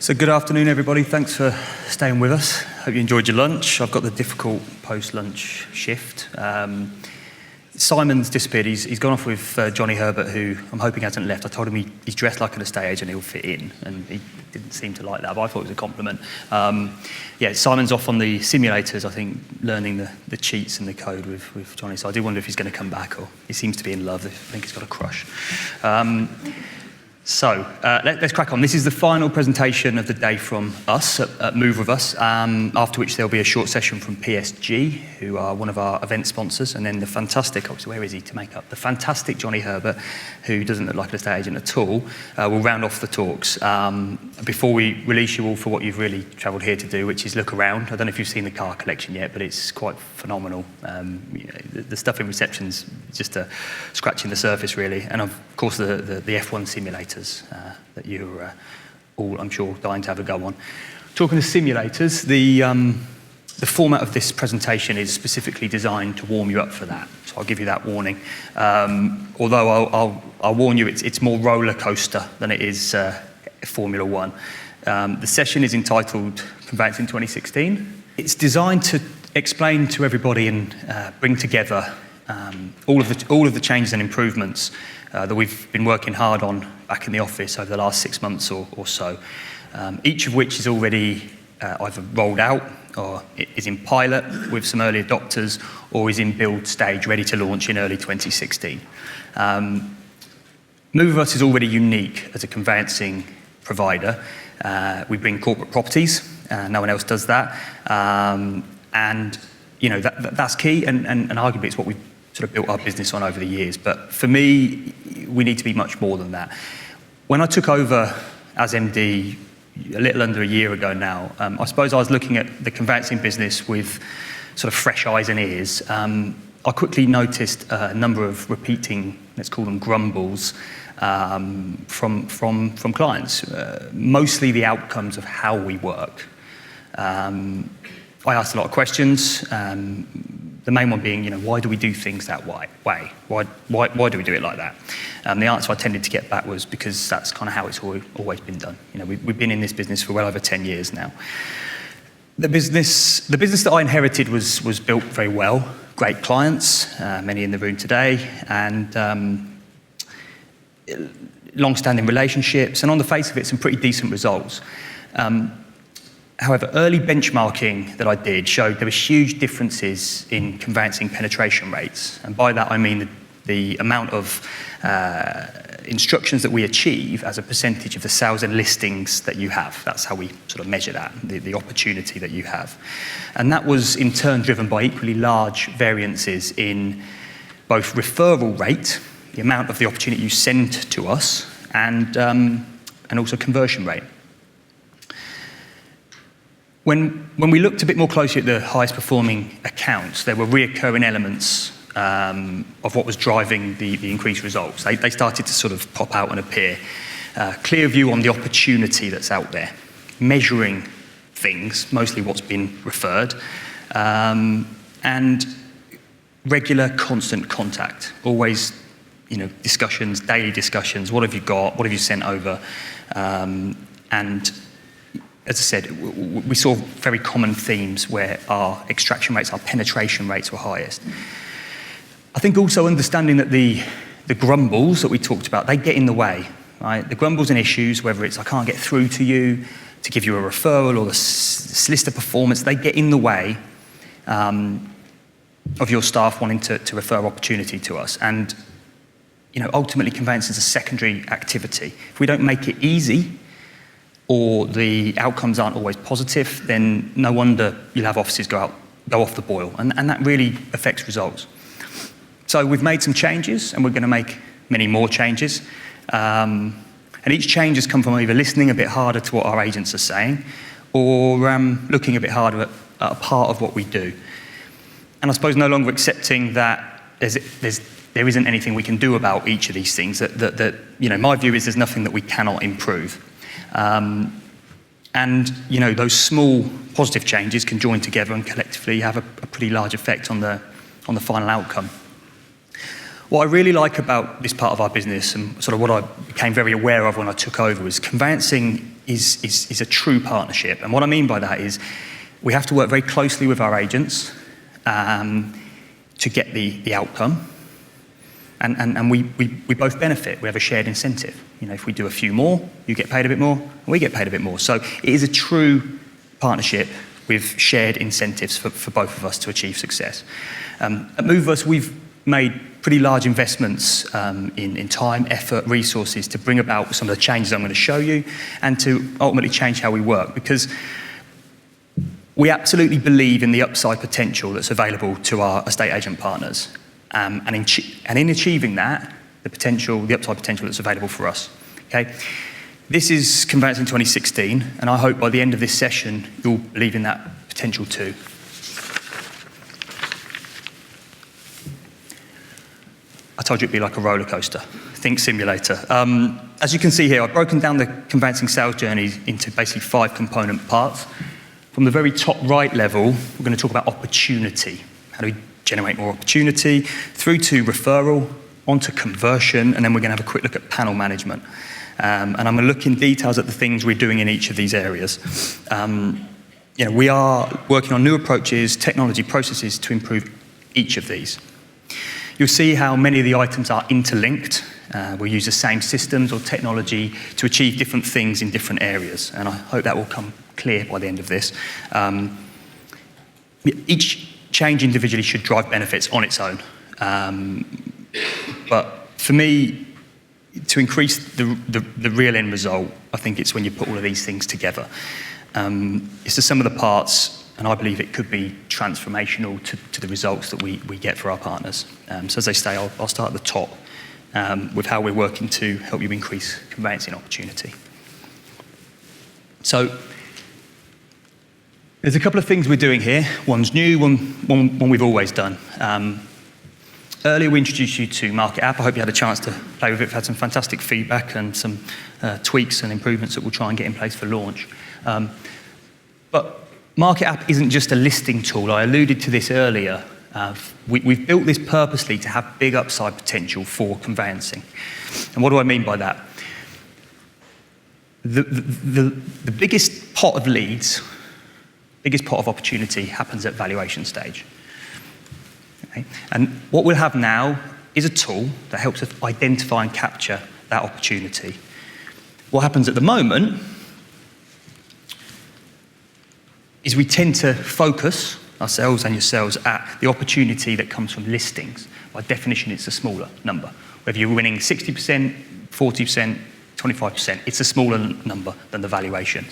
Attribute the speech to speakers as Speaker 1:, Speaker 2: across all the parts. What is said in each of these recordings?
Speaker 1: So good afternoon, everybody. Thanks for staying with us. Hope you enjoyed your lunch. I've got the difficult post-lunch shift. Simon's disappeared. He's gone off with Johnny Herbert, who I'm hoping hasn't left. I told him he's dressed like an estate agent, he'll fit in, and he didn't seem to like that, but I thought it was a compliment. Simon's off on the simulators, I think, learning the cheats and the code with Johnny, so I do wonder if he's going to come back, or he seems to be in love. I think he's got a crush. Let's crack on. This is the final presentation of the day from us at Move With Us, after which there'll be a short session from PSG, who are one of our event sponsors, and then the fantastic, where is he to make up? The fantastic Johnny Herbert, who doesn't look like an estate agent at all, will round off the talks. Before we release you all for what you've really travelled here to do, which is look around. I don't know if you've seen the car collection yet, but it's quite phenomenal. The stuff in reception's just scratching the surface, really. And of course, the F1 simulators that you're all, I'm sure, dying to have a go on. Talking of simulators, the format of this presentation is specifically designed to warm you up for that, so I'll give you that warning. Although I'll warn you, it's more roller coaster than it is Formula One. The session is entitled Conveyancing 2016. It's designed to explain to everybody and bring together all of the changes and improvements that we've been working hard on back in the office over the last 6 months or so, each of which is already either rolled out or is in pilot with some early adopters or is in build stage, ready to launch in early 2016. Move With Us is already unique as a conveyancing provider. We bring corporate properties, no one else does that, and you know that's key, and arguably it's what we've sort of built our business on over the years. But for me, we need to be much more than that. When I took over as MD a little under a year ago now, I suppose I was looking at the conveyancing business with sort of fresh eyes and ears. I quickly noticed a number of repeating, let's call them grumbles, from clients, mostly the outcomes of how we work. I asked a lot of questions. The main one being, why do we do things that way? Why do we do it like that? The answer I tended to get back was because that's kind of how it's always been done. We've been in this business for well over 10 years now. The business that I inherited was built very well. Great clients, many in the room today, and long-standing relationships, and on the face of it, some pretty decent results. However, early benchmarking that I did showed there were huge differences in conveyancing penetration rates. And by that, I mean the amount of instructions that we achieve as a percentage of the sales and listings that you have. That's how we sort of measure that, the opportunity that you have. And that was in turn driven by equally large variances in both referral rate, the amount of the opportunity you send to us, and also conversion rate. When we looked a bit more closely at the highest performing accounts, there were reoccurring elements of what was driving the increased results. They started to sort of pop out and appear. Clear view on the opportunity that's out there, measuring things, mostly what's been referred, and regular, constant contact. Always, discussions, daily discussions. What have you got? What have you sent over? And as I said, we saw very common themes where our extraction rates, our penetration rates were highest. I think also understanding that the grumbles that we talked about, they get in the way, right? The grumbles and issues, whether it's I can't get through to you, to give you a referral, or the solicitor performance, they get in the way of your staff wanting to refer opportunity to us. And ultimately, conveyancing is a secondary activity. If we don't make it easy, or the outcomes aren't always positive, then no wonder you'll have offices go off the boil, and that really affects results. So we've made some changes, and we're going to make many more changes. And each change has come from either listening a bit harder to what our agents are saying, or looking a bit harder at a part of what we do. And I suppose no longer accepting that there isn't anything we can do about each of these things. My view is there's nothing that we cannot improve. Those small positive changes can join together and collectively have a pretty large effect on the final outcome. What I really like about this part of our business, and sort of what I became very aware of when I took over, is conveyancing is a true partnership. And what I mean by that is we have to work very closely with our agents to get the outcome. And we both benefit. We have a shared incentive. You know, if we do a few more, you get paid a bit more, and we get paid a bit more. So it is a true partnership with shared incentives for both of us to achieve success. At Moveverse, we've made pretty large investments in time, effort, resources to bring about some of the changes I'm going to show you and to ultimately change how we work, because we absolutely believe in the upside potential that's available to our estate agent partners. And in achieving that, the upside potential that's available for us. Okay? This is Conveyancing 2016, and I hope by the end of this session, you'll believe in that potential too. I told you it'd be like a roller coaster. Think simulator. As you can see here, I've broken down the conveyancing sales journey into basically 5 component parts. From the very top right level, we're going to talk about opportunity. How do we generate more opportunity, through to referral, onto conversion, and then we're going to have a quick look at panel management. And I'm going to look in details at the things we're doing in each of these areas. You know, we are working on new approaches, technology, processes to improve each of these. You'll see how many of the items are interlinked. We'll use the same systems or technology to achieve different things in different areas, and I hope that will come clear by the end of this. Each change individually should drive benefits on its own. But for me, to increase the real end result, I think it's when you put all of these things together. It's the sum of the parts, and I believe it could be transformational to the results that we get for our partners. So as I say, I'll start at the top with how we're working to help you increase conveyancing opportunity. So there's a couple of things we're doing here. One's new, one we've always done. Earlier we introduced you to Market App. I hope you had a chance to play with it. We've had some fantastic feedback and some tweaks and improvements that we'll try and get in place for launch. But Market App isn't just a listing tool. I alluded to this earlier. We've built this purposely to have big upside potential for conveyancing. And what do I mean by that? The biggest pot of leads, biggest pot of opportunity happens at valuation stage. Okay? And what we'll have now is a tool that helps us identify and capture that opportunity. What happens at the moment is we tend to focus ourselves and yourselves at the opportunity that comes from listings. By definition, it's a smaller number. Whether you're winning 60%, 40%, 25%, it's a smaller number than the valuation.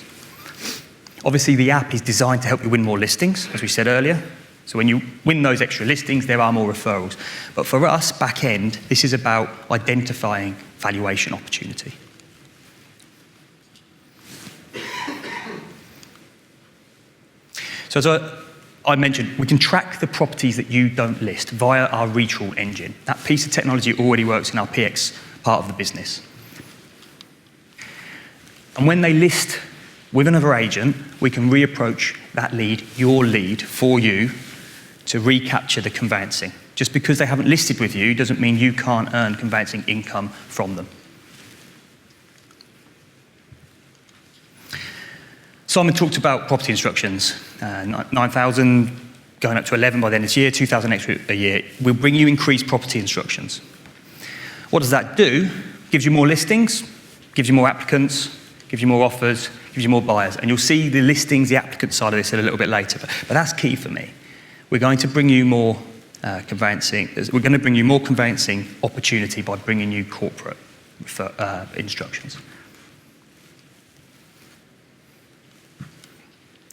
Speaker 1: Obviously, the app is designed to help you win more listings, as we said earlier. So when you win those extra listings, there are more referrals. But for us, back end, this is about identifying valuation opportunity. So as I mentioned, we can track the properties that you don't list via our retrawl engine. That piece of technology already works in our PX part of the business. And when they list with another agent, we can reapproach that lead, your lead, for you to recapture the conveyancing. Just because they haven't listed with you doesn't mean you can't earn conveyancing income from them. Simon talked about property instructions, 9,000 going up to 11 by the end of this year, 2,000 extra a year. We'll bring you increased property instructions. What does that do? Gives you more listings, gives you more applicants, gives you more offers, gives you more buyers. And you'll see the listings, the applicant side of this a little bit later. But that's key for me. We're going to bring you more conveyancing. We're going to bring you more conveyancing opportunity by bringing you corporate instructions.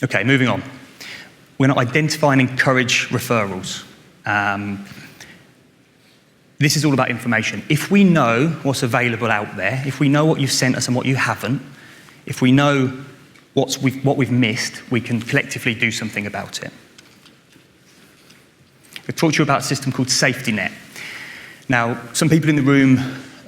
Speaker 1: Okay, moving on. We're going to identify and encourage referrals. This is all about information. If we know what's available out there, if we know what you've sent us and what you haven't, if we know what we've missed, we can collectively do something about it. I've talked to you about a system called Safety Net. Now, some people in the room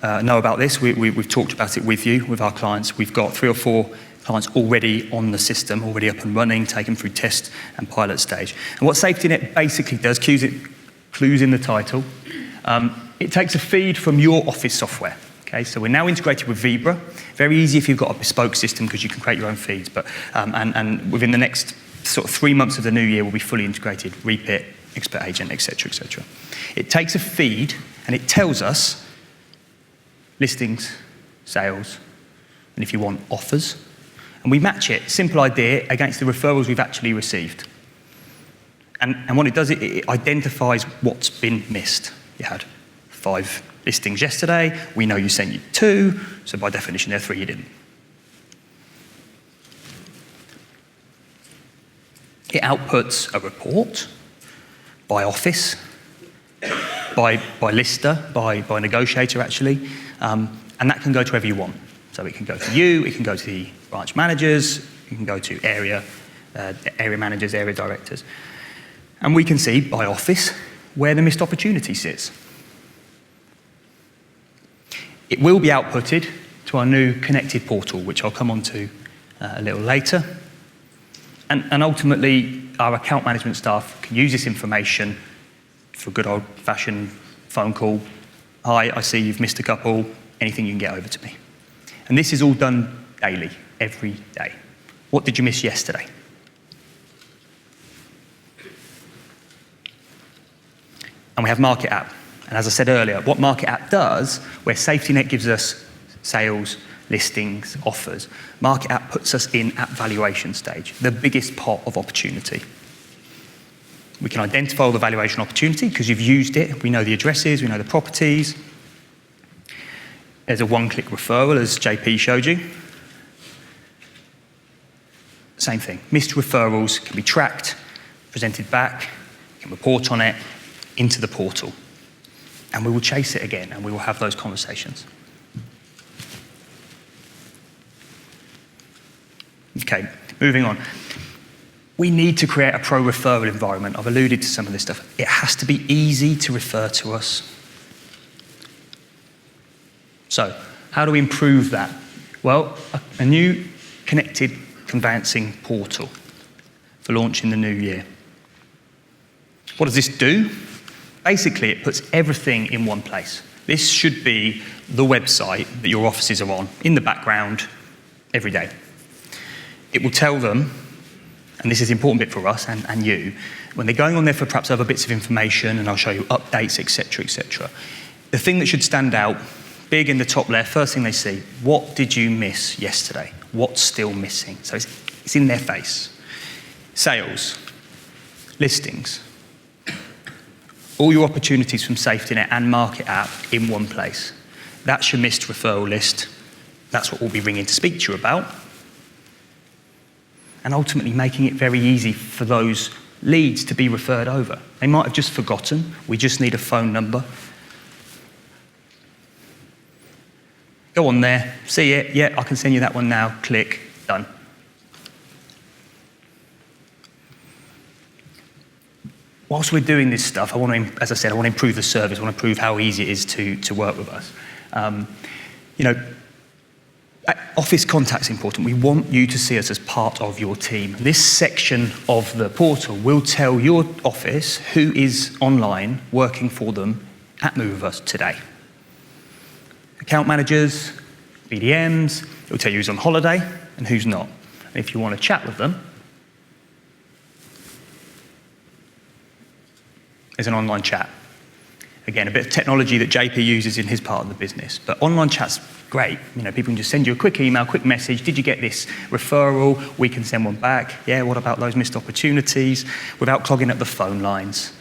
Speaker 1: know about this. We've talked about it with you, with our clients. We've got 3 or 4 clients already on the system, already up and running, taken through test and pilot stage. And what Safety Net basically does, clues in the title, it takes a feed from your office software. Okay, so we're now integrated with Vibra. Very easy if you've got a bespoke system because you can create your own feeds. But and within the next sort of 3 months of the new year, we'll be fully integrated. Repit, expert agent, etc., etc. It takes a feed and it tells us listings, sales, and if you want, offers. And we match it, simple idea, against the referrals we've actually received. And what it does, it identifies what's been missed. You had 5 listings yesterday, we know you sent you 2, so by definition there are 3 you didn't. It outputs a report by office, by lister, by negotiator actually, and that can go to wherever you want. So it can go to you, it can go to the branch managers, it can go to area managers, area directors. And we can see by office where the missed opportunity sits. It will be outputted to our new connected portal, which I'll come on to a little later. And ultimately, our account management staff can use this information for a good old-fashioned phone call. Hi, I see you've missed a couple. Anything you can get over to me. And this is all done daily, every day. What did you miss yesterday? And we have Market App. And as I said earlier, what Market App does, where Safety Net gives us sales, listings, offers, Market App puts us in at valuation stage, the biggest pot of opportunity. We can identify all the valuation opportunity because you've used it. We know the addresses, we know the properties. There's a one-click referral, as JP showed you. Same thing. Missed referrals can be tracked, presented back, you can report on it into the portal. And we will chase it again, and we will have those conversations. Okay, moving on. We need to create a pro referral environment. I've alluded to some of this stuff. It has to be easy to refer to us. So, how do we improve that? Well, a new connected conveyancing portal for launch in the new year. What does this do? Basically, it puts everything in one place. This should be the website that your offices are on, in the background, every day. It will tell them, and this is the important bit for us and you, when they're going on there for perhaps other bits of information, and I'll show you updates, etc., the thing that should stand out, big in the top left, first thing they see, what did you miss yesterday? What's still missing? So it's in their face. Sales, listings, all your opportunities from Safety Net and Market App in one place. That's your missed referral list. That's what we'll be ringing to speak to you about. And ultimately making it very easy for those leads to be referred over. They might have just forgotten. We just need a phone number. Go on there, see it, yeah, I can send you that one now, click, done. Whilst we're doing this stuff, I want to, as I said, I want to improve the service, I want to improve how easy it is to work with us. Office contact's important. We want you to see us as part of your team. This section of the portal will tell your office who is online working for them at Move With Us today. Account managers, BDMs, it will tell you who's on holiday and who's not. And if you want to chat with them, there's an online chat. Again, a bit of technology that JP uses in his part of the business. But online chat's great. People can just send you a quick email, quick message. Did you get this referral? We can send one back. Yeah, what about those missed opportunities? Without clogging up the phone lines.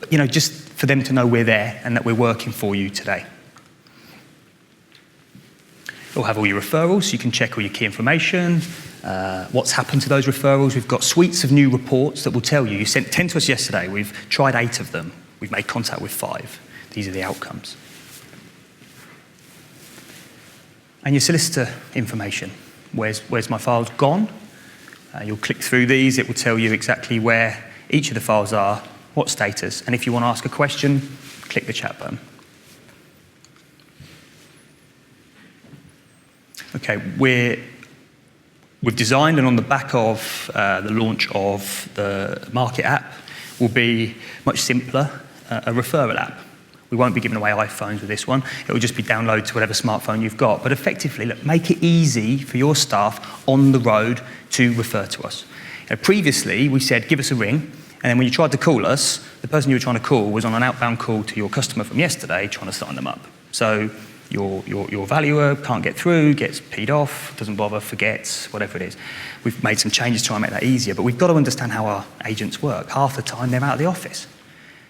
Speaker 1: Just for them to know we're there and that we're working for you today. We'll have all your referrals, so you can check all your key information, what's happened to those referrals. We've got suites of new reports that will tell you. You sent 10 to us yesterday. We've tried 8 of them. We've made contact with 5. These are the outcomes. And your solicitor information. Where's my files gone? You'll click through these. It will tell you exactly where each of the files are, what status. And if you want to ask a question, click the chat button. Okay, we've designed, and on the back of the launch of the Market App will be much simpler, a referral app We won't be giving away iPhones with this one. It will just be download to whatever smartphone you've got. But effectively, look, make it easy for your staff on the road to refer to us. Previously, we said, give us a ring, and then when you tried to call us, the person you were trying to call was on an outbound call to your customer from yesterday trying to sign them up. So your valuer can't get through, gets peed off, doesn't bother, forgets, whatever it is. We've made some changes to try and make that easier, but we've got to understand how our agents work. Half the time, they're out of the office.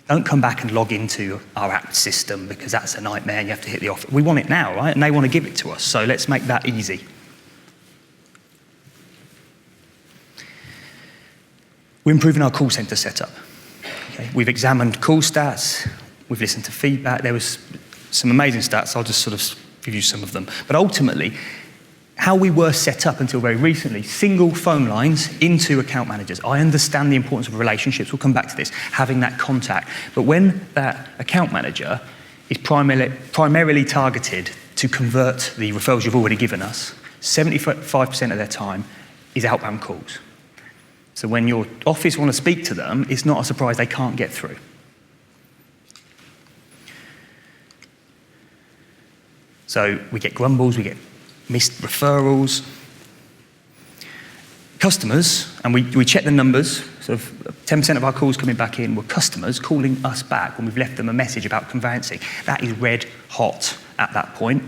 Speaker 1: Don't come back and log into our app system because that's a nightmare and you have to hit the office. We want it now, right? And they want to give it to us, so let's make that easy. We're improving our call centre setup. Okay? We've examined call stats, we've listened to feedback. There was some amazing stats, I'll just sort of give you some of them. But ultimately, how we were set up until very recently, single phone lines into account managers. I understand the importance of relationships, we'll come back to this, having that contact. But when that account manager is primarily targeted to convert the referrals you've already given us, 75% of their time is outbound calls. So when your office want to speak to them, it's not a surprise they can't get through. So we get grumbles, we get missed referrals. Customers, and we check the numbers, sort of 10% of our calls coming back in were customers calling us back when we've left them a message about conveyancing. That is red hot at that point.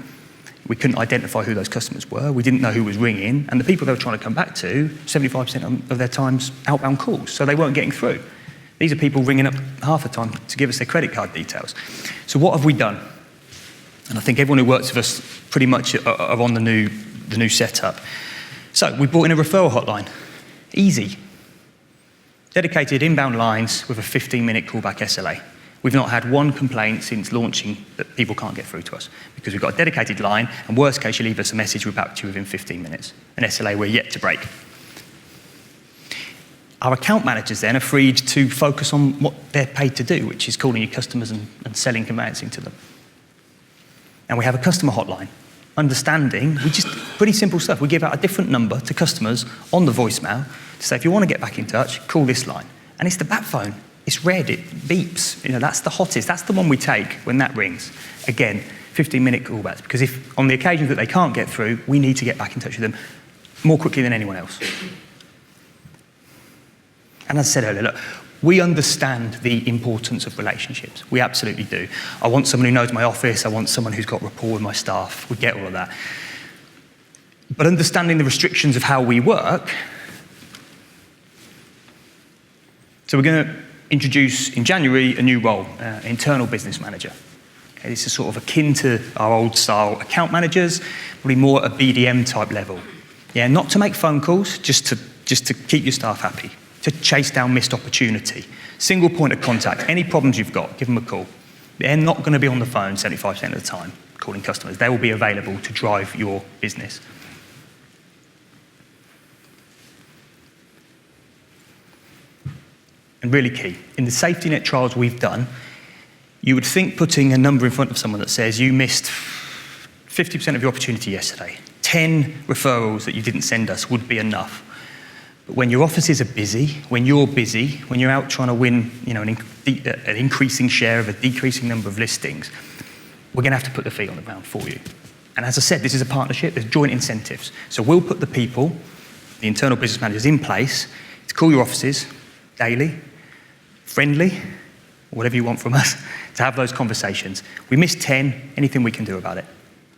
Speaker 1: We couldn't identify who those customers were. We didn't know who was ringing. And the people they were trying to come back to, 75% of their time's outbound calls, so they weren't getting through. These are people ringing up half the time to give us their credit card details. So what have we done? And I think everyone who works with us pretty much are on the new setup. So we brought in a referral hotline. Easy. Dedicated inbound lines with a 15-minute callback SLA. We've not had one complaint since launching that people can't get through to us because we've got a dedicated line, and worst case, you leave us a message, we're back to you within 15 minutes. An SLA we're yet to break. Our account managers then are freed to focus on what they're paid to do, which is calling your customers and selling conveyancing to them. And we have a customer hotline. Understanding, pretty simple stuff. We give out a different number to customers on the voicemail to say, if you want to get back in touch, call this line. And it's the bat phone. It's red, it beeps. You know, that's the hottest. That's the one we take when that rings. Again, 15-minute callbacks. Because if on the occasions that they can't get through, we need to get back in touch with them more quickly than anyone else. And as I said earlier, look, we understand the importance of relationships. We absolutely do. I want someone who knows my office. I want someone who's got rapport with my staff. We get all of that. But understanding the restrictions of how we work, so we're going to introduce in January a new role, internal business manager. Okay, this is sort of akin to our old style account managers, probably more at a BDM type level. Yeah, not to make phone calls, just to keep your staff happy, to chase down missed opportunity. Single point of contact. Any problems you've got, give them a call. They're not going to be on the phone 75% of the time calling customers. They will be available to drive your business. And really key, in the safety net trials we've done, you would think putting a number in front of someone that says you missed 50% of your opportunity yesterday, 10 referrals that you didn't send us would be enough. But when your offices are busy, when you're busy, when you're out trying to win, you know, an increasing share of a decreasing number of listings, we're going to have to put the feet on the ground for you. And as I said, this is a partnership, there's joint incentives. So we'll put the people, the internal business managers in place to call your offices daily, friendly, whatever you want from us, to have those conversations. We missed 10, anything we can do about it.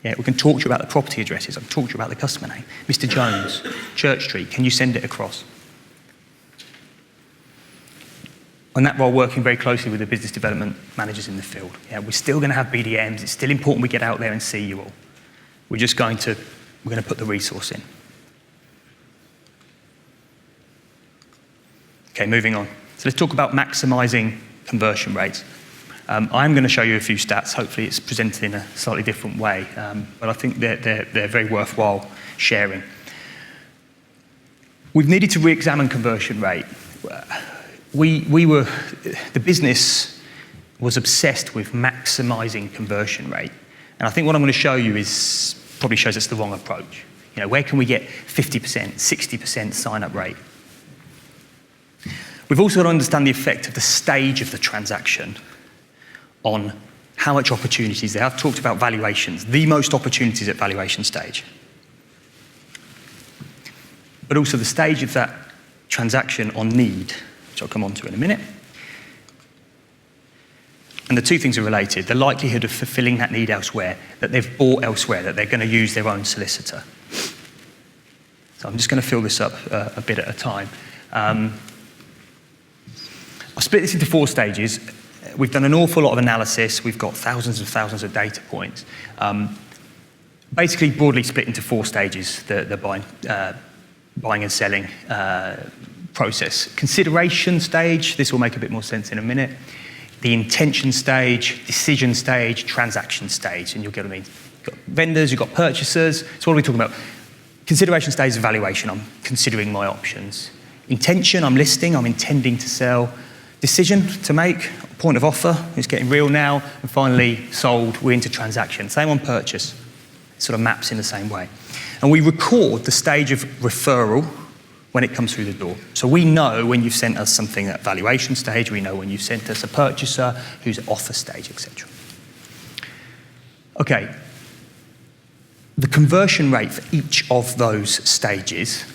Speaker 1: Yeah, we can talk to you about the property addresses, I can talk to you about the customer name. Mr. Jones, Church Street, can you send it across? And that while working very closely with the business development managers in the field. Yeah, we're still going to have BDMs, it's still important we get out there and see you all. We're going to put the resource in. Okay, moving on. So let's talk about maximising conversion rates. I'm going to show you a few stats. Hopefully it's presented in a slightly different way, but I think they're very worthwhile sharing. We've needed to re-examine conversion rate. The business was obsessed with maximising conversion rate. And I think what I'm going to show you probably shows us the wrong approach. You know, where can we get 50%, 60% sign-up rate? We've also got to understand the effect of the stage of the transaction on how much opportunity is there? I've talked about valuations, the most opportunities at valuation stage. But also the stage of that transaction on need, which I'll come on to in a minute. And the two things are related. The likelihood of fulfilling that need elsewhere, that they've bought elsewhere, that they're going to use their own solicitor. So I'm just going to fill this up a bit at a time. I'll split this into 4 stages. We've done an awful lot of analysis. We've got thousands and thousands of data points. Basically, broadly split into 4 stages, the buying and selling process. Consideration stage, this will make a bit more sense in a minute. The intention stage, decision stage, transaction stage, and you'll get what I mean. You've got vendors, you've got purchasers. So what are we talking about? Consideration stage is evaluation. I'm considering my options. Intention, I'm listing, I'm intending to sell. Decision to make, point of offer, it's getting real now. And finally, sold, we're into transaction. Same on purchase. It sort of maps in the same way. And we record the stage of referral when it comes through the door. So we know when you've sent us something at valuation stage, we know when you've sent us a purchaser who's at offer stage, etc. Okay. The conversion rate for each of those stages,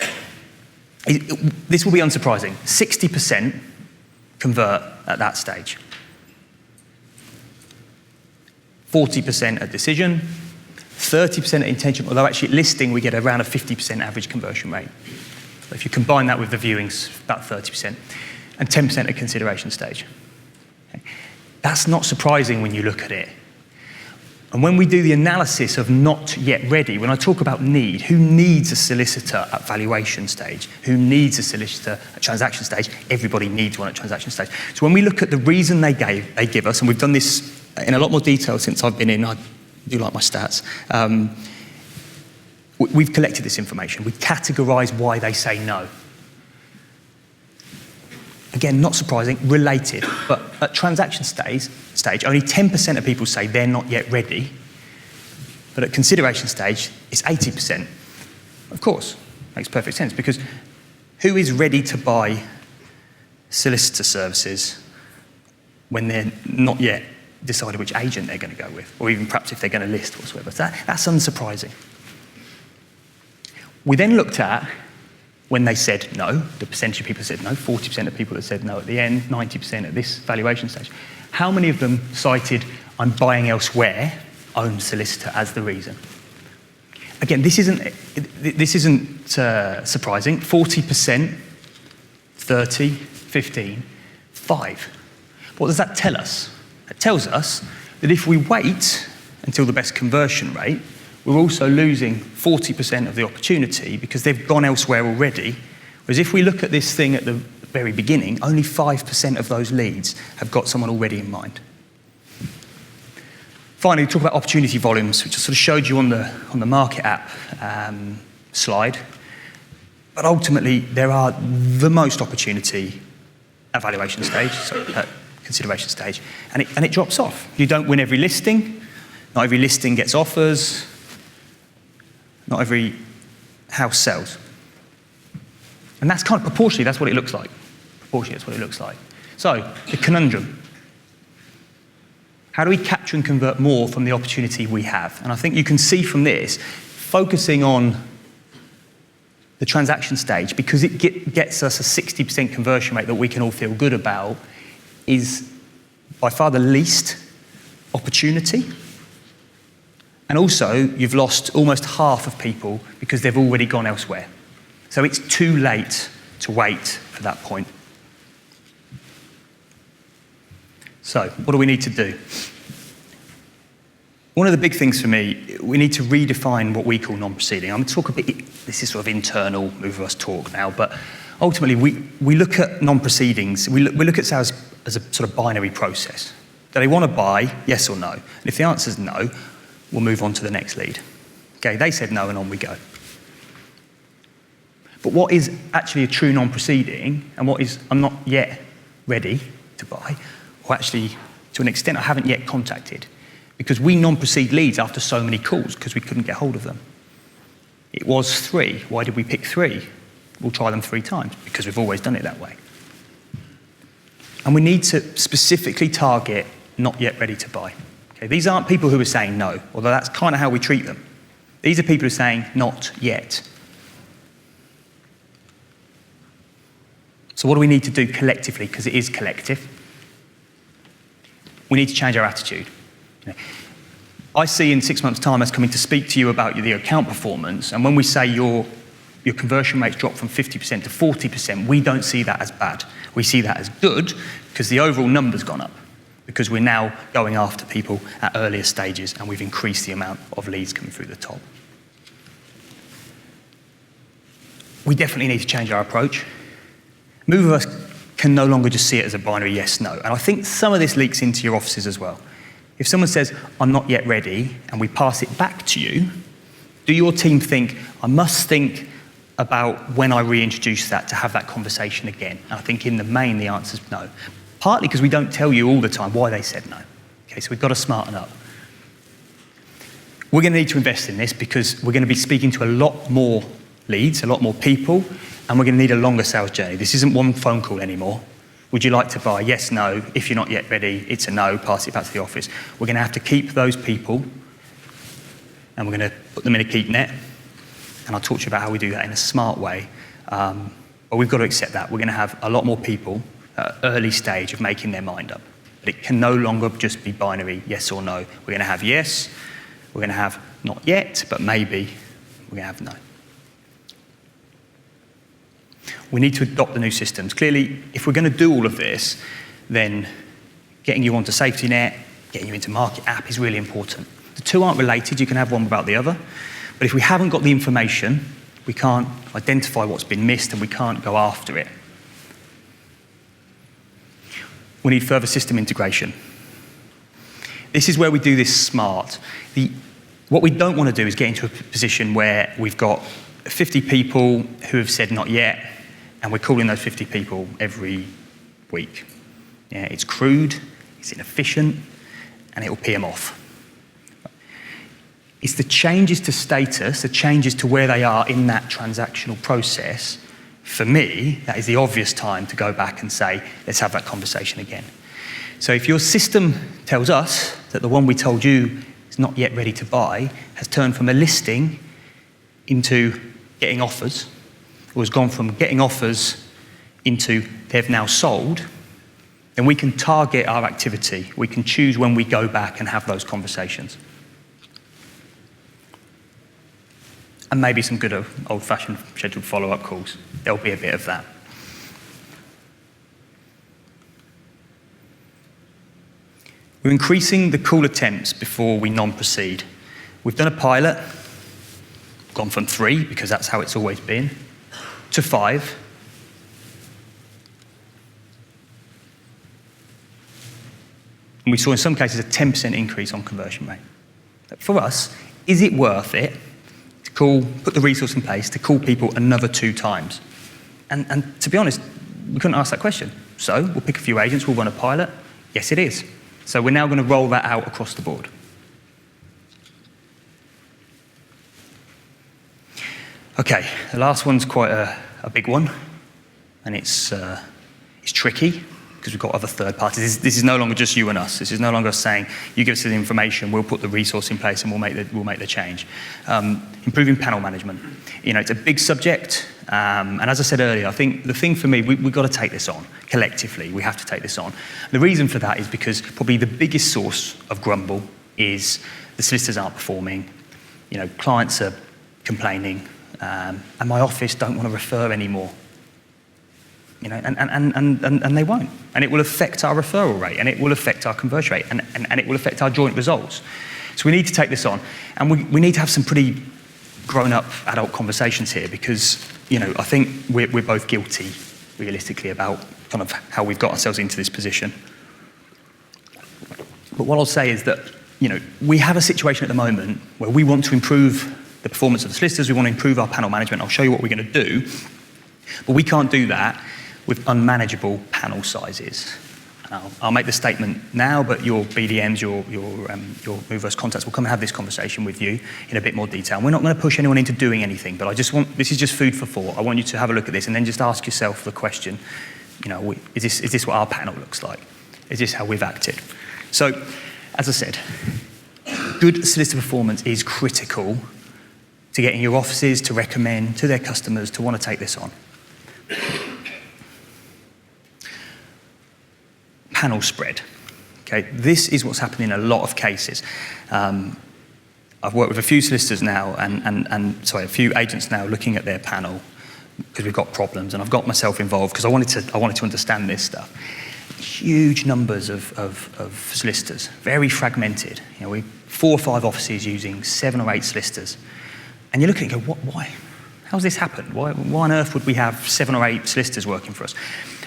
Speaker 1: this will be unsurprising. 60% convert at that stage. 40% at decision, 30% at intention, although actually at listing we get around a 50% average conversion rate. So if you combine that with the viewings, about 30%, and 10% at consideration stage. Okay. That's not surprising when you look at it. And when we do the analysis of not yet ready, when I talk about need, who needs a solicitor at valuation stage? Who needs a solicitor at transaction stage? Everybody needs one at transaction stage. So when we look at the reason they give us, and we've done this in a lot more detail since I've been in, I do like my stats, we've collected this information. We've categorised why they say no. Again, not surprising, related, but at transaction stage, only 10% of people say they're not yet ready, but at consideration stage, it's 80%. Of course, makes perfect sense, because who is ready to buy solicitor services when they're not yet decided which agent they're going to go with, or even perhaps if they're going to list or whatever? So that's unsurprising. We then looked at when they said no, the percentage of people that said no, 40% of people that said no at the end, 90% at this valuation stage. How many of them cited, I'm buying elsewhere, own solicitor as the reason? Again, this isn't surprising. 40%, 30, 15, 5. What does that tell us? It tells us that if we wait until the best conversion rate, we're also losing 40% of the opportunity because they've gone elsewhere already. Whereas if we look at this thing at the very beginning, only 5% of those leads have got someone already in mind. Finally, we talk about opportunity volumes, which I sort of showed you on the market app slide. But ultimately, there are the most opportunity at valuation stage, so at consideration stage, and it drops off. You don't win every listing. Not every listing gets offers. Not every house sells. And that's kind of proportionally, that's what it looks like. Proportionally, that's what it looks like. So, the conundrum. How do we capture and convert more from the opportunity we have? And I think you can see from this, focusing on the transaction stage, because it gets us a 60% conversion rate that we can all feel good about, is by far the least opportunity. And also, you've lost almost half of people because they've already gone elsewhere. So it's too late to wait for that point. So, what do we need to do? One of the big things for me, we need to redefine what we call non-proceeding. I'm going to talk a bit, this is sort of internal, move of us talk now, but ultimately we look at non-proceedings, we look at sales as a sort of binary process. Do they want to buy, yes or no? And if the answer is no, we'll move on to the next lead. Okay, they said no and on we go. But what is actually a true non-proceeding and what is I'm not yet ready to buy, or actually to an extent I haven't yet contacted, because we non-proceed leads after so many calls because we couldn't get hold of them. It was 3. Why did we pick 3? We'll try them 3 times because we've always done it that way. And we need to specifically target not yet ready to buy. Okay, these aren't people who are saying no, although that's kind of how we treat them. These are people who are saying not yet. So what do we need to do collectively, because it is collective? We need to change our attitude. I see in 6 months' time us coming to speak to you about the account performance, and when we say your conversion rates dropped from 50% to 40%, we don't see that as bad. We see that as good, because the overall number's gone up, because we're now going after people at earlier stages, and we've increased the amount of leads coming through the top. We definitely need to change our approach. Move of us can no longer just see it as a binary yes, no. And I think some of this leaks into your offices as well. If someone says, I'm not yet ready, and we pass it back to you, do your team think, I must think about when I reintroduce that to have that conversation again? And I think in the main, the answer is no. Partly because we don't tell you all the time why they said no. Okay, so we've got to smarten up. We're going to need to invest in this because we're going to be speaking to a lot more leads, a lot more people, and we're going to need a longer sales journey. This isn't one phone call anymore. Would you like to buy? Yes, no. If you're not yet ready, it's a no. Pass it back to the office. We're going to have to keep those people, and we're going to put them in a keep net. And I'll talk to you about how we do that in a smart way. But we've got to accept that. We're going to have a lot more people at an early stage of making their mind up. But it can no longer just be binary, yes or no. We're going to have yes. We're going to have not yet, but maybe. We're going to have no. We need to adopt the new systems. Clearly, if we're going to do all of this, then getting you onto safety net, getting you into market app is really important. The two aren't related. You can have one without the other. But if we haven't got the information, we can't identify what's been missed and we can't go after it. We need further system integration. This is where we do this smart. What we don't want to do is get into a position where we've got 50 people who have said not yet, and we're calling those 50 people every week. Yeah, it's crude, it's inefficient, and it will pee them off. It's the changes to status, the changes to where they are in that transactional process. For me, that is the obvious time to go back and say, let's have that conversation again. So if your system tells us that the one we told you is not yet ready to buy has turned from a listing into getting offers, or has gone from getting offers into they've now sold, then we can target our activity. We can choose when we go back and have those conversations. And maybe some good old-fashioned scheduled follow-up calls. There'll be a bit of that. We're increasing the call attempts before we non-proceed. We've done a pilot, gone from 3, because that's how it's always been, to 5. And we saw in some cases a 10% increase on conversion rate. But for us, is it worth it to put the resource in place to call people another 2 times? And to be honest, we couldn't ask that question. So we'll pick a few agents, we'll run a pilot. Yes, it is. So we're now going to roll that out across the board. Okay, the last one's quite a big one, and it's tricky because we've got other third parties. This is no longer just you and us. This is no longer us saying, you give us the information, we'll put the resource in place and we'll make the change. Improving panel management. It's a big subject, and as I said earlier, I think the thing for me, we've got to take this on collectively. We have to take this on. The reason for that is because probably the biggest source of grumble is the solicitors aren't performing, clients are complaining, and my office don't want to refer anymore. And they won't. And it will affect our referral rate, and it will affect our conversion rate, and it will affect our joint results. So we need to take this on, and we need to have some pretty grown-up adult conversations here, because I think we're both guilty, realistically, about kind of how we've got ourselves into this position. But what I'll say is that we have a situation at the moment where we want to improve the performance of the solicitors, we want to improve our panel management. I'll show you what we're going to do, but we can't do that with unmanageable panel sizes. I'll make the statement now, but your BDMs, your Moverse contacts will come and have this conversation with you in a bit more detail. And we're not going to push anyone into doing anything, but this is just food for thought. I want you to have a look at this and then just ask yourself the question, is this what our panel looks like? Is this how we've acted? So As I said, good solicitor performance is critical to getting your offices to recommend to their customers to want to take this on. Panel spread. Okay, this is what's happening in a lot of cases. I've worked with a few solicitors now, a few agents now looking at their panel because we've got problems, and I've got myself involved because I wanted to understand this stuff. Huge numbers of solicitors, very fragmented. You know, 4 or 5 offices using 7 or 8 solicitors, and you're looking and go, why? How's this happened? Why on earth would we have 7 or 8 solicitors working for us?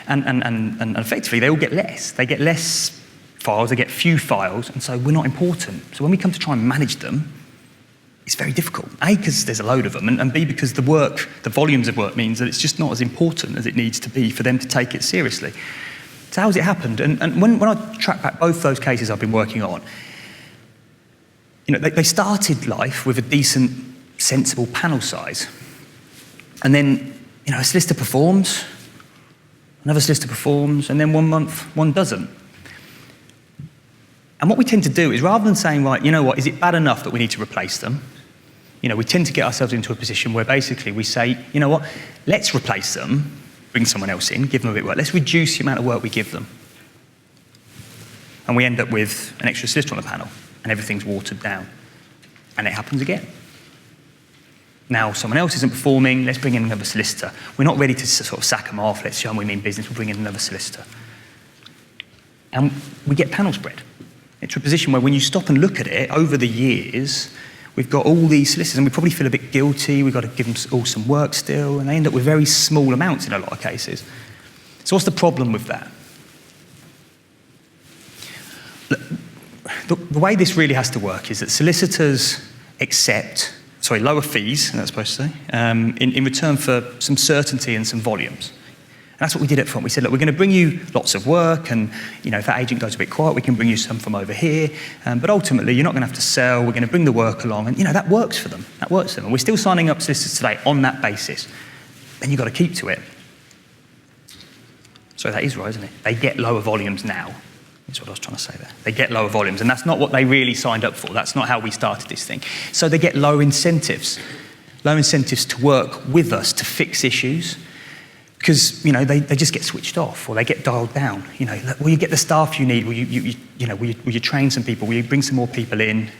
Speaker 1: And effectively, they all get less. They get less files, they get few files, and so we're not important. So when we come to try and manage them, it's very difficult. A, because there's a load of them, and B, because the volumes of work means that it's just not as important as it needs to be for them to take it seriously. So how's it happened? And when I track back both those cases I've been working on, you know, they started life with a decent, sensible panel size. And then, you know, a solicitor performs, another solicitor performs, and then one month, one doesn't. And what we tend to do is, rather than saying, right, you know what, is it bad enough that we need to replace them? You know, we tend to get ourselves into a position where basically we say, you know what, let's replace them, bring someone else in, give them a bit of work. Let's reduce the amount of work we give them. And we end up with an extra solicitor on the panel, and everything's watered down. And it happens again. Now someone else isn't performing, let's bring in another solicitor. We're not ready to sort of sack them off, let's show them we mean business, we'll bring in another solicitor. And we get panel spread. It's a position where when you stop and look at it, over the years, we've got all these solicitors, and we probably feel a bit guilty, we've got to give them all some work still, and they end up with very small amounts in a lot of cases. So what's the problem with that? The way this really has to work is that solicitors accept, lower fees, that's supposed to say, in return for some certainty and some volumes. And that's what we did up front. We said, look, we're going to bring you lots of work, and you know, if that agent goes a bit quiet, we can bring you some from over here. But ultimately, you're not going to have to sell. We're going to bring the work along, and you know, that works for them. That works for them. And we're still signing up solicitors today on that basis. Then you've got to keep to it. So that is right, isn't it? They get lower volumes now. That's what I was trying to say there. They get lower volumes, and that's not what they really signed up for. That's not how we started this thing. So they get lower incentives to work with us to fix issues. Because, you know, they just get switched off, or they get dialed down. You know, will you get the staff you need? Will you train some people? Will you bring some more people in?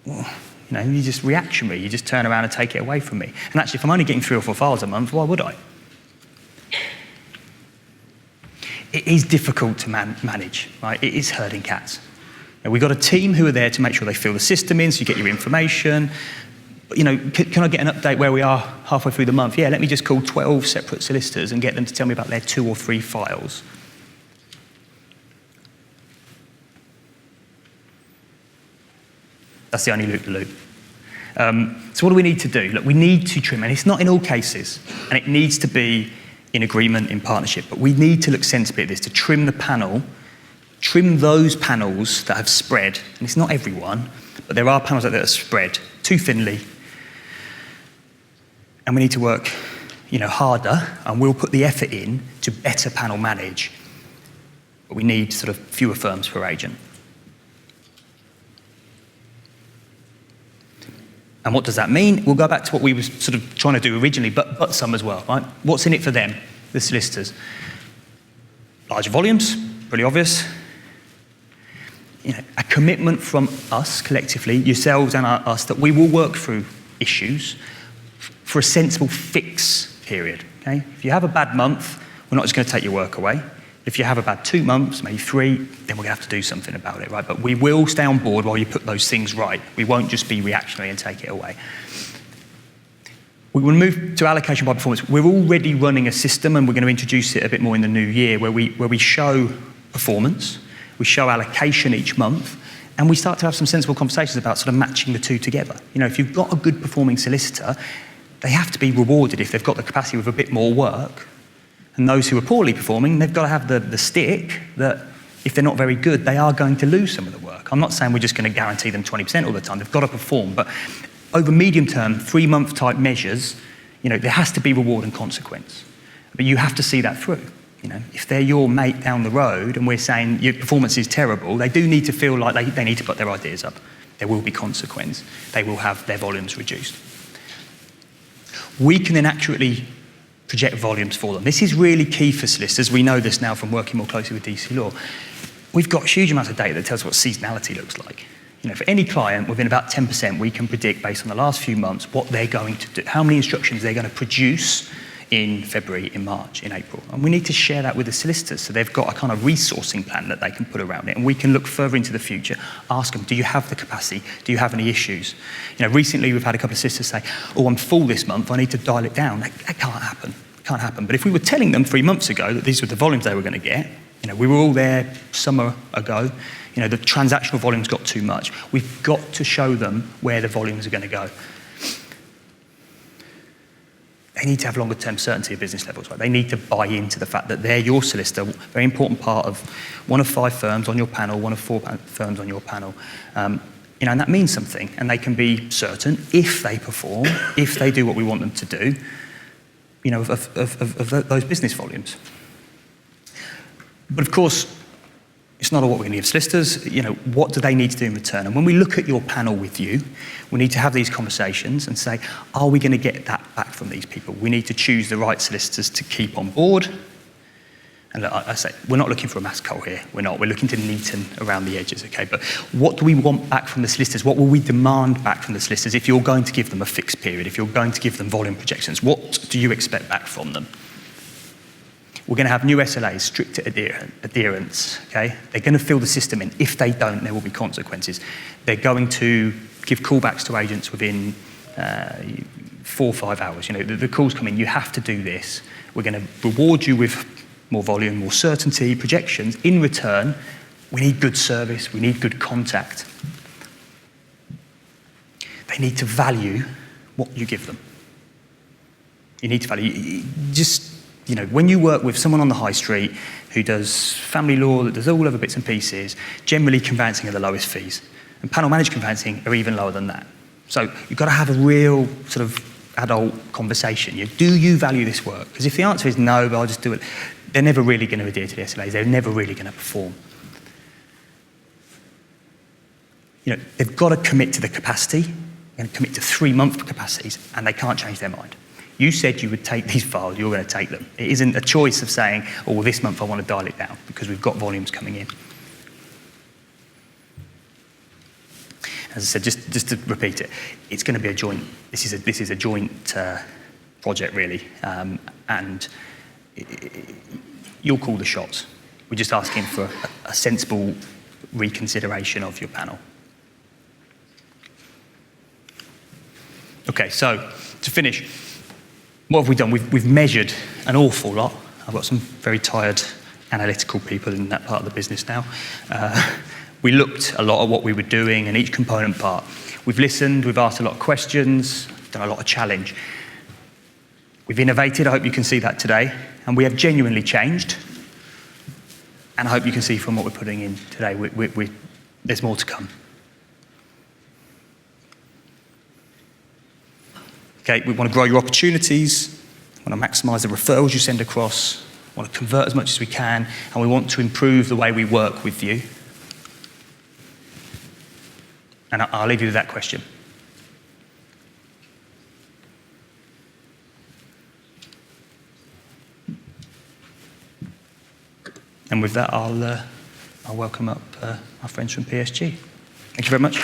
Speaker 1: Well, you know, you're just reactionary. You just turn around and take it away from me. And actually, if I'm only getting 3 or 4 files a month, why would I? It is difficult to manage, right? It is herding cats. Now, we've got a team who are there to make sure they fill the system in, so you get your information. You know, can I get an update where we are halfway through the month? Yeah, let me just call 12 separate solicitors and get them to tell me about their 2 or 3 files. That's the only loop-to-loop. So what do we need to do? Look, we need to trim, and it's not in all cases, and it needs to be in agreement, in partnership, but we need to look sensibly at this, to trim the panel, trim those panels that have spread, and it's not everyone, but there are panels that are spread too thinly. And we need to work, you know, harder, and we'll put the effort in to better panel manage. But we need sort of fewer firms per agent. And what does that mean? We'll go back to what we were sort of trying to do originally, but some as well, right? What's in it for them, the solicitors? Larger volumes, pretty obvious. You know, a commitment from us collectively, yourselves and us, that we will work through issues for a sensible fix period, okay? If you have a bad month, we're not just going to take your work away. If you have a bad 2 months, maybe 3, then we're going to have to do something about it, right? But we will stay on board while you put those things right. We won't just be reactionary and take it away. We will move to allocation by performance. We're already running a system, and we're going to introduce it a bit more in the new year, where we show performance, we show allocation each month, and we start to have some sensible conversations about sort of matching the two together. You know, if you've got a good performing solicitor, they have to be rewarded if they've got the capacity with a bit more work. And those who are poorly performing, they've got to have the stick that if they're not very good, they are going to lose some of the work. I'm not saying we're just going to guarantee them 20% all the time. They've got to perform. But over medium term, 3-month type measures, you know, there has to be reward and consequence. But you have to see that through. If they're your mate down the road and we're saying your performance is terrible, they do need to feel like they need to put their ideas up. There will be consequence. They will have their volumes reduced. We can then accurately project volumes for them. This is really key for solicitors. We know this now from working more closely with DC Law. We've got huge amounts of data that tells what seasonality looks like. For any client, within about 10%, we can predict based on the last few months what they're going to do, how many instructions they're going to produce in February, in March, in April. And we need to share that with the solicitors so they've got a kind of resourcing plan that they can put around it. And we can look further into the future, ask them, do you have the capacity? Do you have any issues? Recently we've had a couple of solicitors say, oh, I'm full this month, I need to dial it down. That can't happen. It can't happen. But if we were telling them 3 months ago that these were the volumes they were going to get, we were all there summer ago, the transactional volumes got too much. We've got to show them where the volumes are going to go. They need to have longer term certainty of business levels, right? They need to buy into the fact that they're your solicitor, very important part of one of 5 firms on your panel, one of 4 firms on your panel. And that means something, and they can be certain if they perform, if they do what we want them to do, of those business volumes. But of course, it's not all what we need of solicitors. What do they need to do in return? And when we look at your panel with you, we need to have these conversations and say, are we going to get that back from these people? We need to choose the right solicitors to keep on board. And look, I say, we're not looking for a mass cull here. We're not. We're looking to neaten around the edges, okay? But what do we want back from the solicitors? What will we demand back from the solicitors if you're going to give them a fixed period, if you're going to give them volume projections? What do you expect back from them? We're going to have new SLAs, strict adherence, okay? They're going to fill the system in. If they don't, there will be consequences. They're going to give callbacks to agents within 4 or 5 hours. The calls come in, you have to do this. We're going to reward you with more volume, more certainty, projections. In return, we need good service, we need good contact. They need to value what you give them. You need to value, when you work with someone on the high street who does family law, that does all other bits and pieces, generally conveyancing are the lowest fees. And panel managed conveyancing are even lower than that. So you've got to have a real sort of adult conversation. Do you value this work? Because if the answer is no, but I'll just do it, they're never really going to adhere to the SLAs. They're never really going to perform. They've got to commit to the capacity and commit to 3-month capacities, and they can't change their mind. You said you would take these files, you're going to take them. It isn't a choice of saying, oh, well, this month I want to dial it down because we've got volumes coming in. As I said, just to repeat it, it's going to be a joint, this is a joint project really, and you'll call the shots. We're just asking for a sensible reconsideration of your panel. Okay, so to finish, what have we done? We've measured an awful lot. I've got some very tired analytical people in that part of the business now. We looked a lot at what we were doing and each component part. We've listened, we've asked a lot of questions, done a lot of challenge. We've innovated, I hope you can see that today, and we have genuinely changed. And I hope you can see from what we're putting in today, there's more to come. Okay, we want to grow your opportunities, we want to maximise the referrals you send across, we want to convert as much as we can, and we want to improve the way we work with you. And I'll leave you with that question. And with that, I'll welcome up our friends from PSG. Thank you very much.